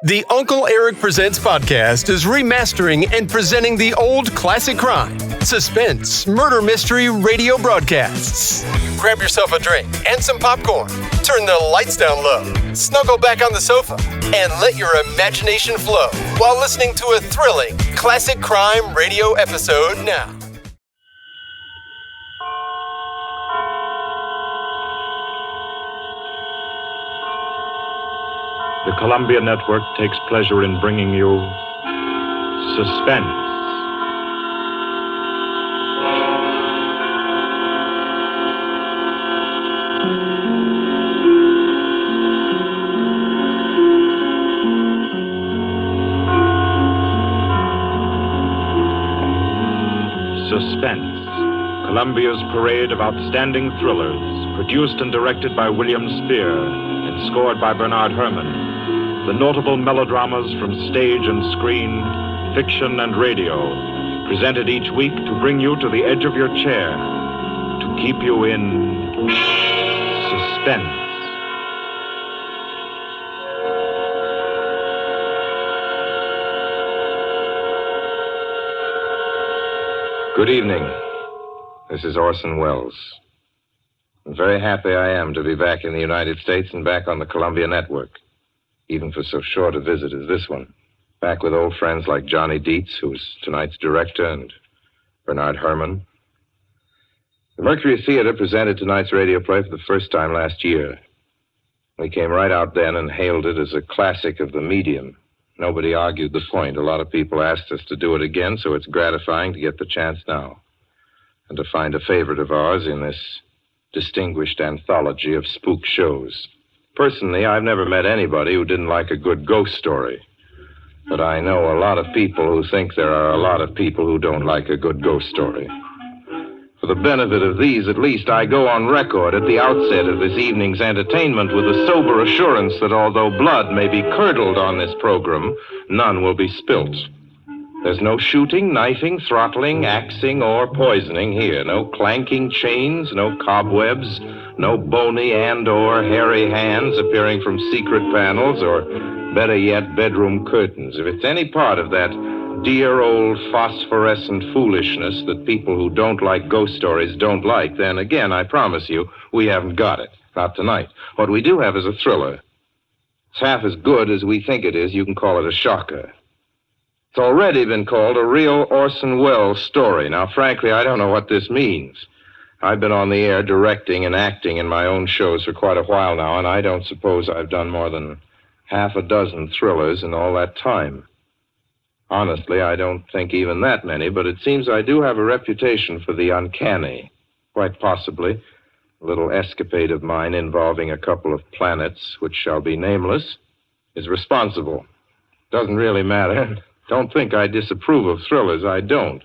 The Uncle Erich Presents podcast is remastering and presenting the old classic crime, suspense, murder mystery radio broadcasts. Grab yourself a drink and some popcorn. Turn the lights down low. Snuggle back on the sofa and let your imagination flow while listening to a thrilling classic crime radio episode now. The Columbia Network takes pleasure in bringing you Suspense. Suspense, Columbia's parade of outstanding thrillers, produced and directed by William Spear and scored by Bernard Herrmann. The notable melodramas from stage and screen, fiction and radio, presented each week to bring you to the edge of your chair, to keep you in suspense. Good evening. This is Orson Wells. I'm very happy I am to be back in the United States and back on the Columbia Network, even for so short a visit as this one. Back with old friends like Johnny Dietz, who's tonight's director, and Bernard Herrmann. The Mercury Theater presented tonight's radio play for the first time last year. We came right out then and hailed it as a classic of the medium. Nobody argued the point. A lot of people asked us to do it again, so it's gratifying to get the chance now, and to find a favorite of ours in this distinguished anthology of spook shows. Personally, I've never met anybody who didn't like a good ghost story. But I know a lot of people who think there are a lot of people who don't like a good ghost story. For the benefit of these, at least, I go on record at the outset of this evening's entertainment with the sober assurance that although blood may be curdled on this program, none will be spilt. There's no shooting, knifing, throttling, axing, or poisoning here. No clanking chains, no cobwebs, no bony and or hairy hands appearing from secret panels, or better yet, bedroom curtains. If it's any part of that dear old phosphorescent foolishness that people who don't like ghost stories don't like, then again, I promise you, we haven't got it. Not tonight. What we do have is a thriller. It's half as good as we think it is. You can call it a shocker. It's already been called a real Orson Wells story. Now, frankly, I don't know what this means. I've been on the air directing and acting in my own shows for quite a while now, and I don't suppose I've done more than half a dozen thrillers in all that time. Honestly, I don't think even that many, but it seems I do have a reputation for the uncanny. Quite possibly, a little escapade of mine involving a couple of planets, which shall be nameless, is responsible. Doesn't really matter. Don't think I disapprove of thrillers. I don't.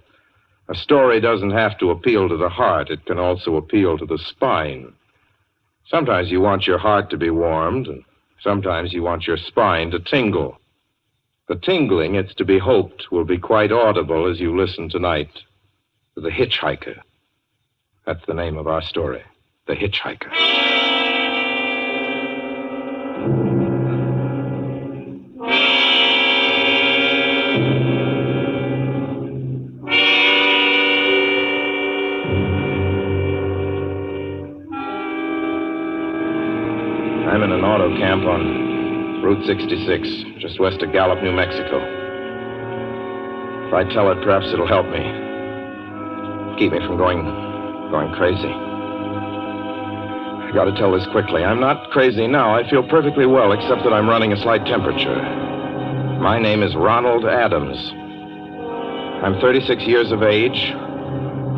A story doesn't have to appeal to the heart. It can also appeal to the spine. Sometimes you want your heart to be warmed, and sometimes you want your spine to tingle. The tingling, it's to be hoped, will be quite audible as you listen tonight to The Hitch Hiker. That's the name of our story, The Hitch Hiker. I'm in an auto camp on Route 66, just west of Gallup, New Mexico. If I tell it, perhaps it'll help me. Keep me from going crazy. I gotta tell this quickly. I'm not crazy now. I feel perfectly well, except that I'm running a slight temperature. My name is Ronald Adams. I'm 36 years of age,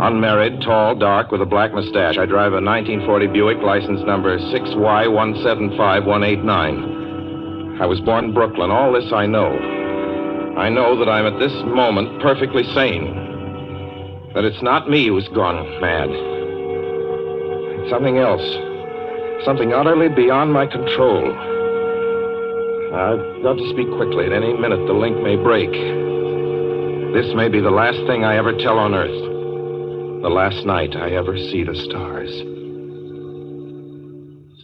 unmarried, tall, dark, with a black mustache. I drive a 1940 Buick, license number 6Y175189. I was born in Brooklyn. All this I know. I know that I'm at this moment perfectly sane. That it's not me who's gone mad. It's something else. Something utterly beyond my control. I've got to speak quickly. At any minute, the link may break. This may be the last thing I ever tell on Earth. The last night I ever see the stars.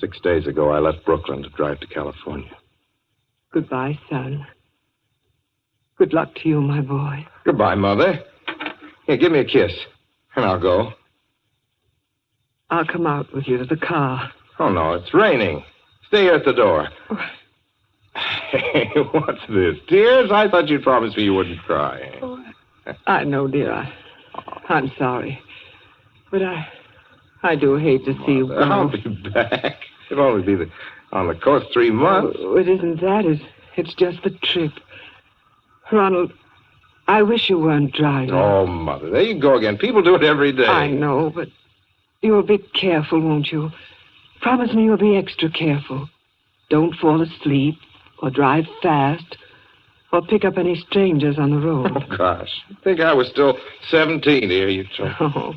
6 days ago, I left Brooklyn to drive to California. Goodbye, son. Good luck to you, my boy. Goodbye, Mother. Here, give me a kiss, and I'll go. I'll come out with you to the car. Oh, no, it's raining. Stay here at the door. Hey, what's this? Tears? I thought you'd promised me you wouldn't cry. Oh, I know, dear. I'm sorry. But I do hate to see you go. I'll be back. It'll only be on the coast 3 months. Oh, it isn't that. It's just the trip. Ronald, I wish you weren't driving. Oh, Mother, there you go again. People do it every day. I know, but you'll be careful, won't you? Promise me you'll be extra careful. Don't fall asleep or drive fast or pick up any strangers on the road. Oh, gosh. I think I was still 17 here, you told me. Oh,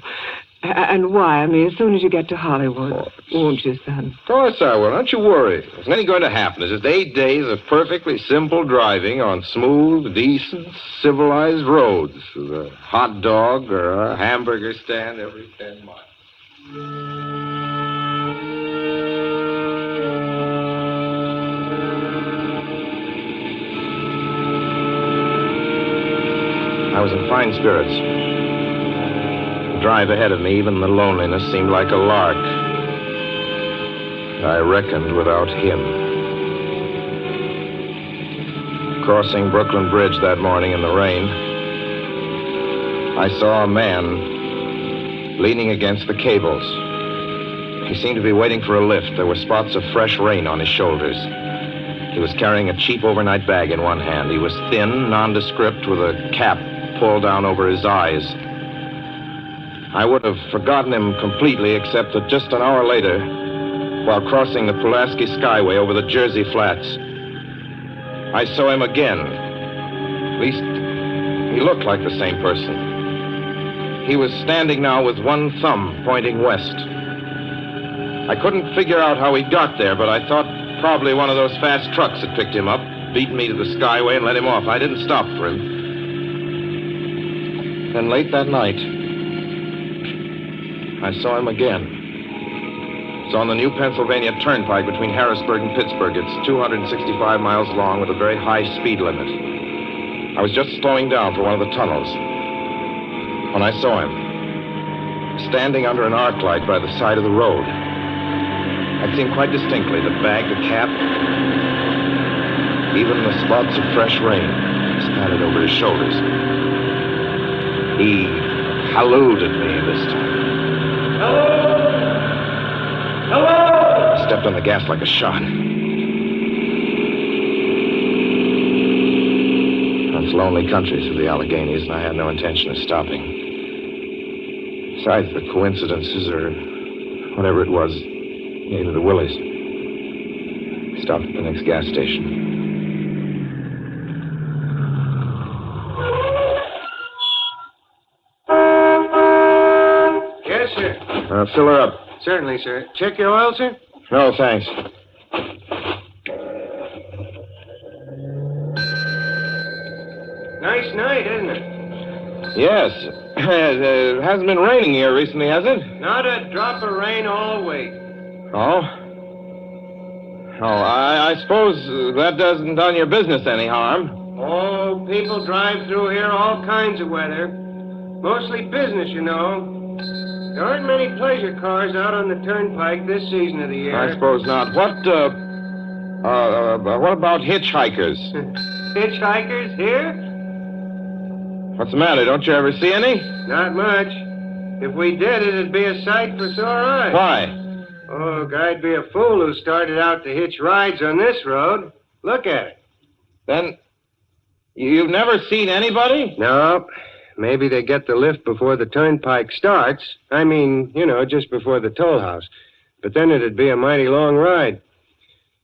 and wire me as soon as you get to Hollywood, won't you, son? Of course I will. Don't you worry. There's nothing going to happen. It's just 8 days of perfectly simple driving on smooth, decent, civilized roads with a hot dog or a hamburger stand every 10 miles. I was in fine spirits. The drive ahead of me, even the loneliness, seemed like a lark. I reckoned without him. Crossing Brooklyn Bridge that morning in the rain, I saw a man leaning against the cables. He seemed to be waiting for a lift. There were spots of fresh rain on his shoulders. He was carrying a cheap overnight bag in one hand. He was thin, nondescript, with a cap pulled down over his eyes. I would have forgotten him completely, except that just an hour later, while crossing the Pulaski Skyway over the Jersey Flats, I saw him again. At least, he looked like the same person. He was standing now with one thumb pointing west. I couldn't figure out how he got there, but I thought probably one of those fast trucks had picked him up, beaten me to the Skyway, and let him off. I didn't stop for him. Then late that night, I saw him again. It's on the new Pennsylvania Turnpike between Harrisburg and Pittsburgh. It's 265 miles long with a very high speed limit. I was just slowing down for one of the tunnels when I saw him, standing under an arc light by the side of the road. I'd seen quite distinctly the bag, the cap, even the spots of fresh rain scattered over his shoulders. He hallooed at me this time. Hello! Hello! Stepped on the gas like a shot. It's lonely country through the Alleghenies, and I had no intention of stopping. Besides, the coincidences, or whatever it was, gave me the willies. Stopped at the next gas station. Yes, sir. Fill her up. Certainly, sir. Check your oil, sir? No, thanks. Nice night, isn't it? Yes. It hasn't been raining here recently, has it? Not a drop of rain all week. Oh? Oh, I suppose that doesn't done your business any harm. Oh, people drive through here all kinds of weather. Mostly business, you know. There aren't many pleasure cars out on the turnpike this season of the year. I suppose not. What about hitch hikers? Hitch hikers here? What's the matter? Don't you ever see any? Not much. If we did, it'd be a sight for sore eyes. Why? Oh, I'd be a fool who started out to hitch rides on this road. Look at it. Then, you've never seen anybody? No. Maybe they get the lift before the turnpike starts. I mean, you know, just before the toll house. But then it'd be a mighty long ride.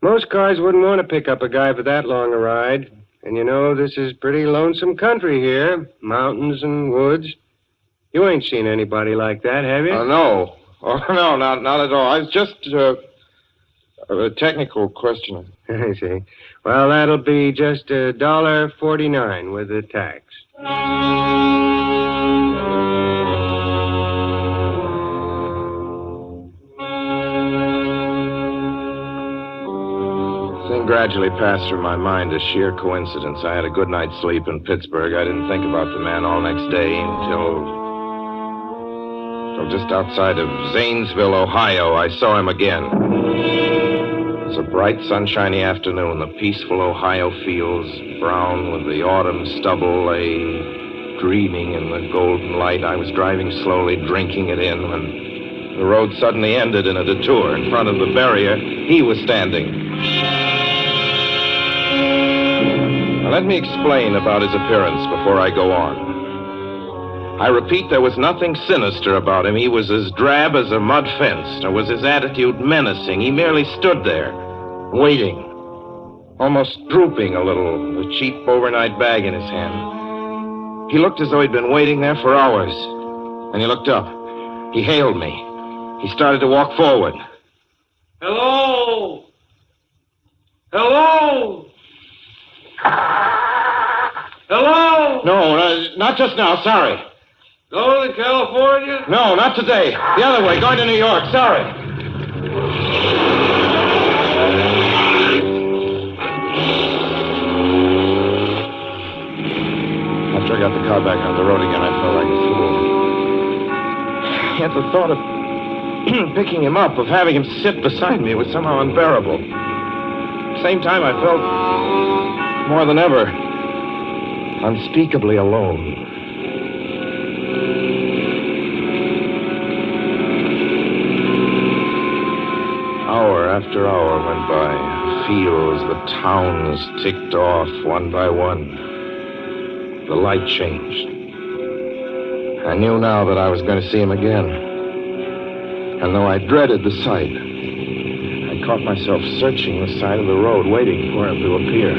Most cars wouldn't want to pick up a guy for that long a ride. And you know, this is pretty lonesome country here. Mountains and woods. You ain't seen anybody like that, have you? No. Oh, no, not at all. I was just a technical question. I see. Well, that'll be just $1.49 with the tax. Thing thing gradually passed through my mind as sheer coincidence. I had a good night's sleep in Pittsburgh. I didn't think about the man all next day until just outside of Zanesville, Ohio, I saw him again. It was a bright, sunshiny afternoon. The peaceful Ohio fields, brown with the autumn stubble, lay dreaming in the golden light. I was driving slowly, drinking it in, when the road suddenly ended in a detour. In front of the barrier, he was standing. Now, let me explain about his appearance before I go on. I repeat, there was nothing sinister about him. He was as drab as a mud fence, nor was his attitude menacing. He merely stood there, waiting, almost drooping a little, a cheap overnight bag in his hand. He looked as though he'd been waiting there for hours. And he looked up. He hailed me. He started to walk forward. Hello? Hello? Hello? No, not just now, sorry. Going to California? No, not today. The other way, going to New York, sorry. After I got the car back on the road again, I felt like a fool. Yet the thought of picking him up, of having him sit beside me, was somehow unbearable. At the same time, I felt more than ever unspeakably alone. Hour after hour went by. Fields, the towns ticked off one by one. The light changed. I knew now that I was going to see him again. And though I dreaded the sight, I caught myself searching the side of the road, waiting for him to appear.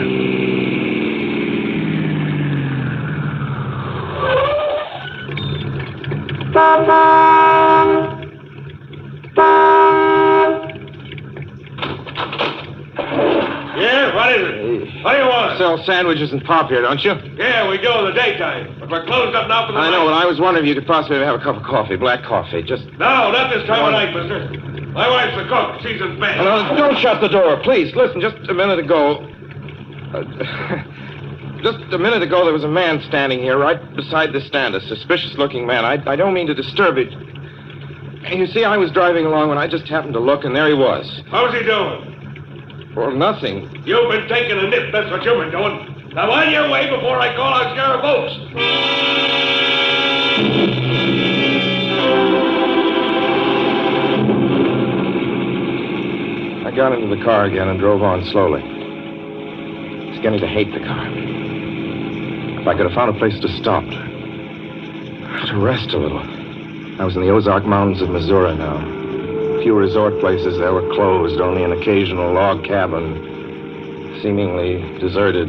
Yeah, what is it? What do you want? Sell sandwiches and pop here, don't you? Yeah, we do in the daytime. But we're closed up now for the I night. know, but I was wondering if you could possibly have a cup of coffee, black coffee, just... No, not this time of night, mister. My wife's a cook. She's in bed. No, don't shut the door, please. Listen, just a minute ago... just a minute ago, there was a man standing here right beside the stand, a suspicious-looking man. I don't mean to disturb it. You see, I was driving along when I just happened to look, and there he was. How's he doing? Well, nothing. You've been taking a nip. That's what you've been doing. Now, on your way before I call out Sheriff Oates. I got into the car again and drove on slowly. I was beginning to hate the car. If I could have found a place to stop, to rest a little. I was in the Ozark Mountains of Missouri now. A few resort places there were closed, only an occasional log cabin, seemingly deserted.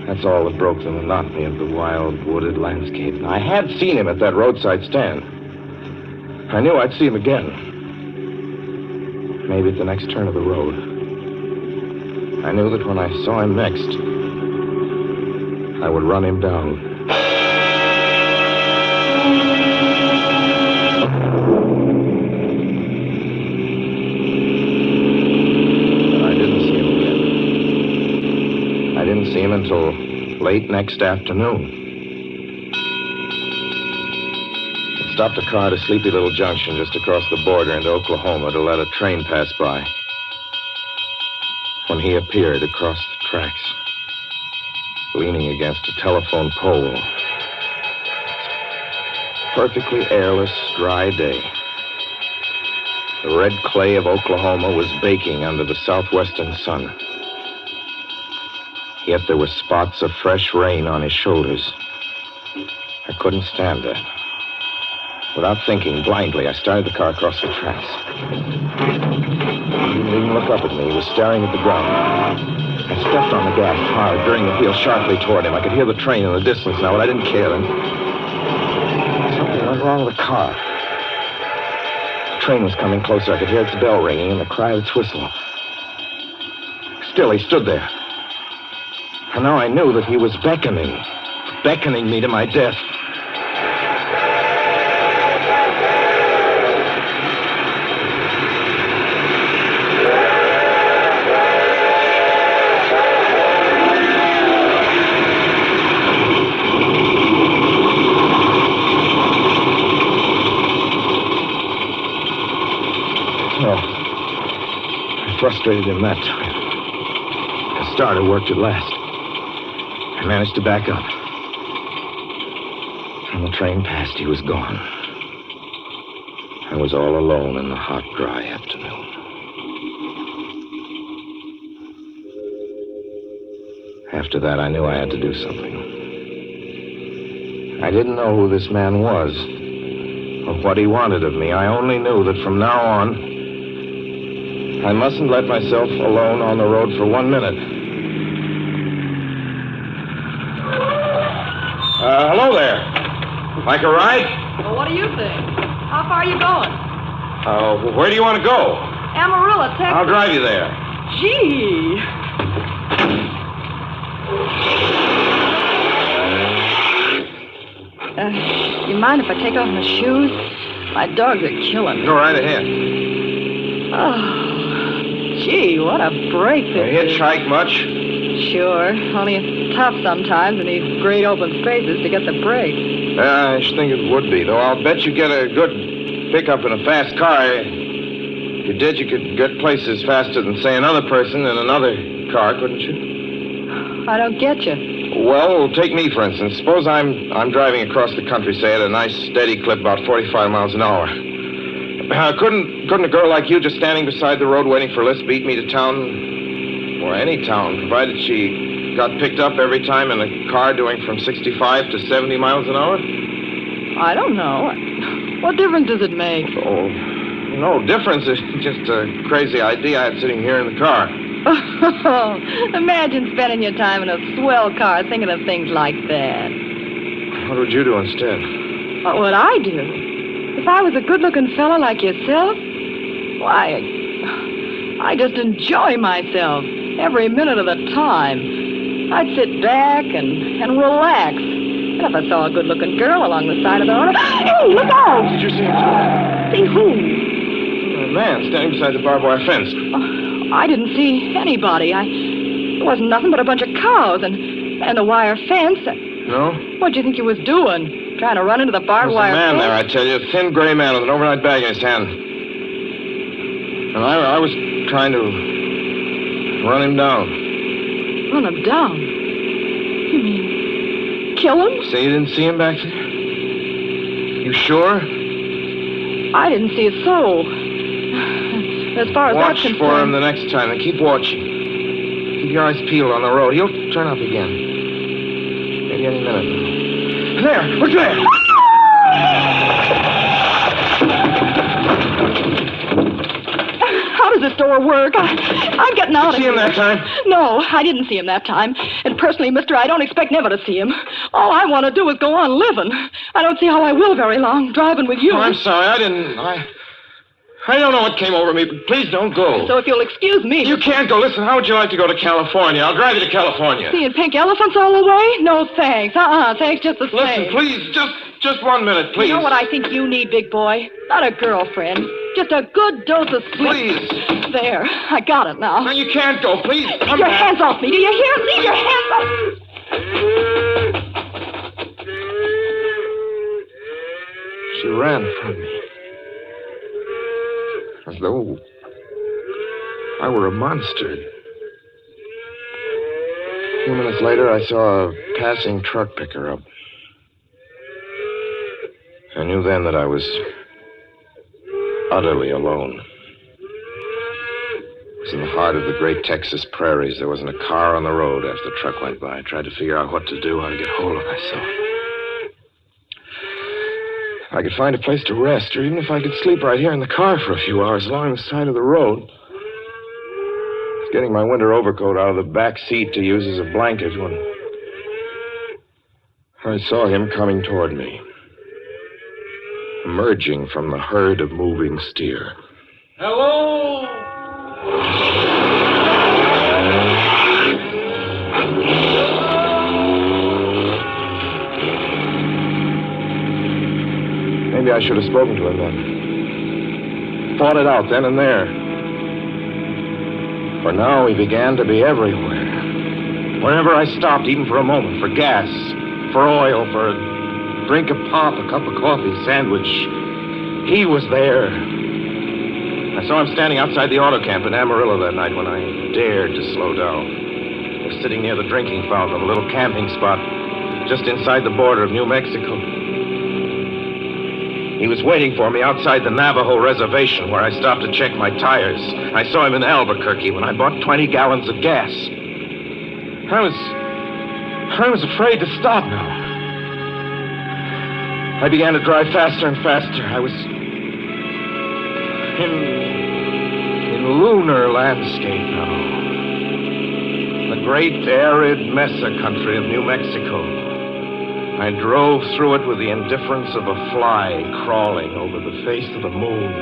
That's all that broke the monotony of the wild, wooded landscape. I had seen him at that roadside stand. I knew I'd see him again. Maybe at the next turn of the road. I knew that when I saw him next, I would run him down. See him until late next afternoon. I stopped a car at a sleepy little junction just across the border into Oklahoma to let a train pass by. When he appeared across the tracks, leaning against a telephone pole. Perfectly airless, dry day. The red clay of Oklahoma was baking under the southwestern sun. Yet there were spots of fresh rain on his shoulders. I couldn't stand that. Without thinking, blindly, I started the car across the tracks. He didn't even look up at me. He was staring at the ground. I stepped on the gas hard, veering the wheel sharply toward him. I could hear the train in the distance now, but I didn't care. And something went wrong with the car. The train was coming closer. I could hear its bell ringing and the cry of its whistle. Still, he stood there. And now I knew that he was beckoning me to my death. frustrated him that time. The starter worked at last. I managed to back up. When the train passed, he was gone. I was all alone in the hot, dry afternoon. After that, I knew I had to do something. I didn't know who this man was or what he wanted of me. I only knew that from now on, I mustn't let myself alone on the road for 1 minute. Hello there. Like a ride? Well, what do you think? How far are you going? Where do you want to go? Amarillo, Texas. I'll drive you there. Gee. You mind if I take off my shoes? My dogs are killing me. Go right ahead. Oh, gee, what a break You this hitch is. hike much? Sure, only it's tough sometimes in these great open spaces to get the break. I should think it would be, though. I'll bet you get a good pickup in a fast car. If you did, you could get places faster than, say, another person in another car, couldn't you? I don't get you. Well, take me, for instance. Suppose I'm driving across the country, say, at a nice, steady clip, about 45 miles an hour. Couldn't a girl like you just standing beside the road waiting for lifts beat me to town? Or any town, provided she got picked up every time in a car doing from 65 to 70 miles an hour? I don't know. What difference does it make? Oh, no difference. It's just a crazy idea I had sitting here in the car. Oh, imagine spending your time in a swell car thinking of things like that. What would you do instead? What would I do? If I was a good-looking fella like yourself, why, I just enjoy myself every minute of the time. I'd sit back and relax. And if I saw a good-looking girl along the side of the road, hey, look out! Did you see him? See who? A man standing beside the barbed wire fence. I didn't see anybody. It wasn't nothing but a bunch of cows and a wire fence. No? What'd you think you was doing? Trying to run into the barbed There's wire a man fence? there, I tell you, a thin gray man with an overnight bag in his hand. And I was trying to run him down. Run him down? You mean kill him? Say you didn't see him back there? You sure? I didn't see a soul. As far as Watch that's concerned. for him the next time and keep watching. Keep your eyes peeled on the road. He'll turn up again. Maybe any minute now. There! Look there! How does this door work? I'm getting out of See here. him that time? No, I didn't see him that time. And personally, mister, I don't expect never to see him. All I want to do is go on living. I don't see how I will very long, driving with you. Oh, I'm sorry. I don't know what came over me, but please don't go. So if you'll excuse me... You can't go. Listen, how would you like to go to California? I'll drive you to California. Seeing pink elephants all the way? No, thanks. Thanks just the same. Listen, please, just 1 minute, please. You know what I think you need, big boy? Not a girlfriend. Just a good dose of sweet... Please. There, I got it now. No, you can't go. Please, Keep come your back. hands off me. Do you hear? Leave your hands off... She ran from me. As though I were a monster. A few minutes later, I saw a passing truck pick her up. I knew then that I was utterly alone. It was in the heart of the great Texas prairies. There wasn't a car on the road after the truck went by. I tried to figure out what to do, how to get hold of myself. If I could find a place to rest, or even if I could sleep right here in the car for a few hours along the side of the road. I was getting my winter overcoat out of the back seat to use as a blanket when I saw him coming toward me, emerging from the herd of moving steer. Hello? Maybe I should have spoken to him then. Fought it out then and there. For now, he began to be everywhere. Wherever I stopped, even for a moment, for gas, for oil, for a drink of pop, a cup of coffee, sandwich, he was there. I saw him standing outside the auto camp in Amarillo that night when I dared to slow down. I was sitting near the drinking fountain of a little camping spot just inside the border of New Mexico. He was waiting for me outside the Navajo reservation where I stopped to check my tires. I saw him in Albuquerque when I bought 20 gallons of gas. I was afraid to stop now. I began to drive faster and faster. I was in lunar landscape now. The great arid mesa country of New Mexico. I drove through it with the indifference of a fly crawling over the face of the moon.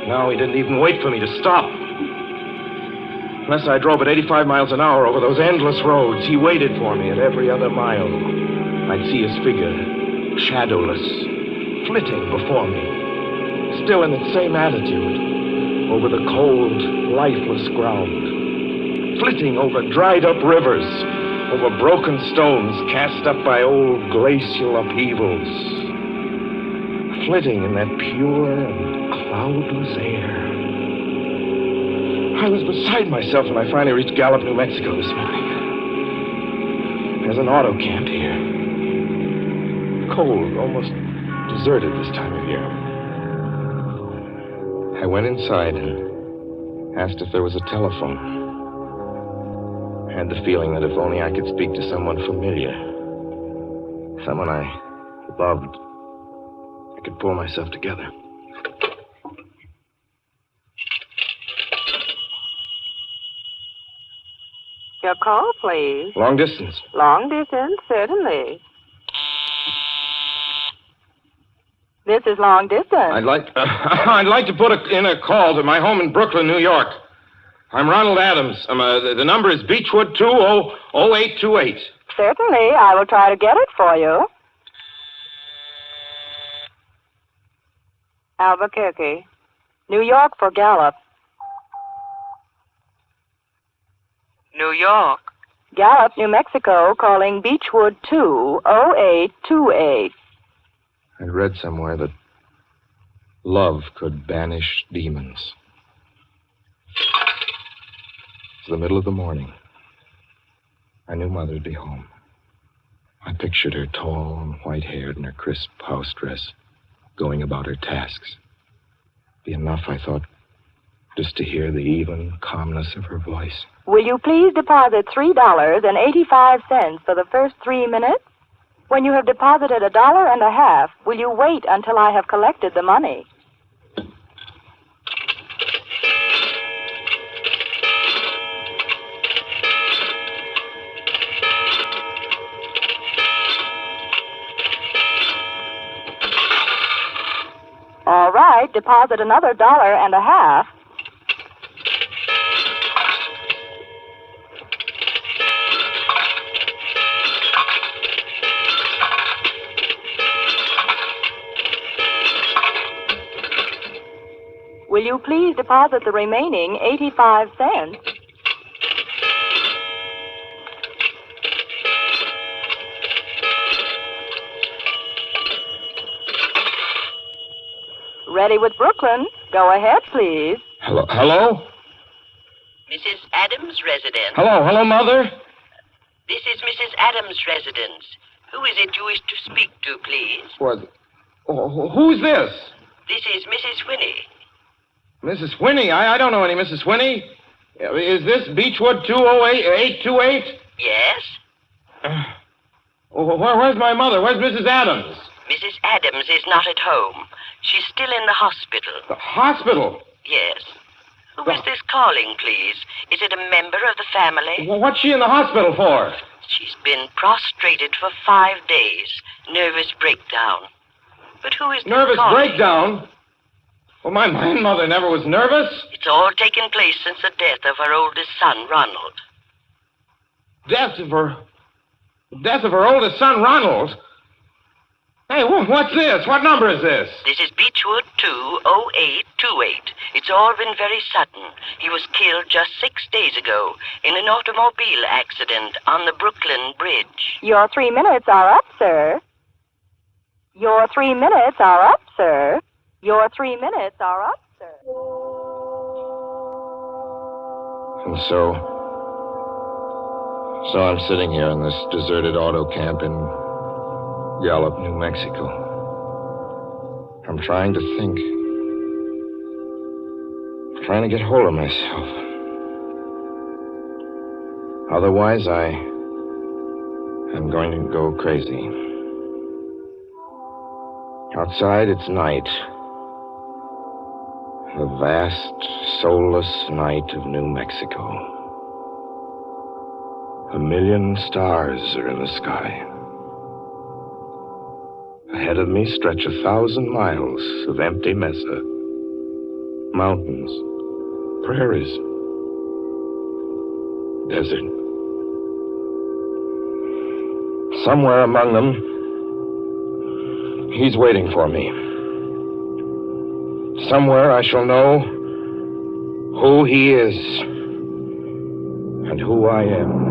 Now he didn't even wait for me to stop. Unless I drove at 85 miles an hour over those endless roads, he waited for me at every other mile. I'd see his figure, shadowless, flitting before me, still in its same attitude, over the cold, lifeless ground, flitting over dried-up rivers, over broken stones cast up by old glacial upheavals, flitting in that pure and cloudless air. I was beside myself when I finally reached Gallup, New Mexico this morning. There's an auto camp here. Cold, almost deserted this time of year. I went inside and asked if there was a telephone. I had the feeling that if only I could speak to someone familiar, someone I loved, I could pull myself together. Your call, please. Long distance. Long distance, certainly. This is long distance. I'd like to put in a call to my home in Brooklyn, New York. I'm Ronald Adams. The number is Beechwood 200828. Certainly, I will try to get it for you. Albuquerque. New York for Gallup. New York. Gallup, New Mexico, calling Beechwood 20828. I read somewhere that love could banish demons. It's the middle of the morning. I knew Mother'd be home. I pictured her tall and white-haired in her crisp house dress, going about her tasks. Be enough, I thought, just to hear the even calmness of her voice. Will you please deposit $3.85 for the first 3 minutes? When you have deposited $1.50, will you wait until I have collected the money? All right, deposit another $1.50. Will you please deposit the remaining 85 cents? Ready with Brooklyn. Go ahead, please. Hello? Hello? Mrs. Adams' residence. Hello, Mother? This is Mrs. Adams' residence. Who is it you wish to speak to, please? What? Oh, who's this? This is Mrs. Whinney. Mrs. Whinney? I don't know any Mrs. Whinney. Is this Beechwood 20828? Yes? Where's my mother? Where's Mrs. Adams? Mrs. Adams is not at home. She's still in the hospital. The hospital? Yes. Who is this calling, please? Is it a member of the family? Well, what's she in the hospital for? She's been prostrated for 5 days. Nervous breakdown. But who is this Nervous calling? breakdown? Well, my mother never was nervous. It's all taken place since the death of her oldest son, Ronald. Death of her oldest son, Ronald? Hey, what's this? What number is this? This is Beechwood 20828. It's all been very sudden. He was killed just 6 days ago in an automobile accident on the Brooklyn Bridge. Your 3 minutes are up, sir. Your 3 minutes are up, sir. Your 3 minutes are up, sir. And so I'm sitting here in this deserted auto camp in Gallup, New Mexico. I'm trying to think. Trying to get hold of myself. Otherwise, I'm going to go crazy. Outside, it's night. The vast, soulless night of New Mexico. 1,000,000 stars are in the sky. Ahead of me stretch 1,000 miles of empty mesa. Mountains, prairies, desert. Somewhere among them, he's waiting for me. Somewhere I shall know who he is and who I am.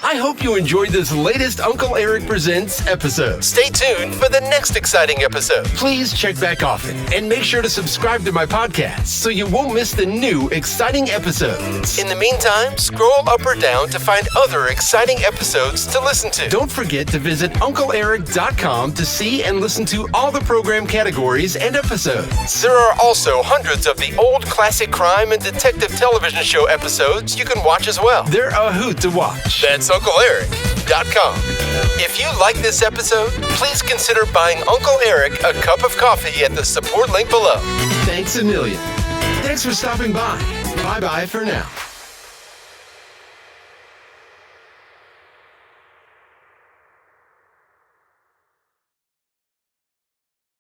I hope you enjoyed this latest Uncle Erich Presents episode. Stay tuned for the next exciting episode. Please check back often and make sure to subscribe to my podcast so you won't miss the new exciting episodes. In the meantime, scroll up or down to find other exciting episodes to listen to. Don't forget to visit UncleErich.com to see and listen to all the program categories and episodes. There are also hundreds of the old classic crime and detective television show episodes you can watch as well. They're a hoot to watch. That's UncleErich.com. If you like this episode, please consider buying Uncle Erich a cup of coffee at the support link below. Thanks a million. Thanks for stopping by. Bye-bye for now.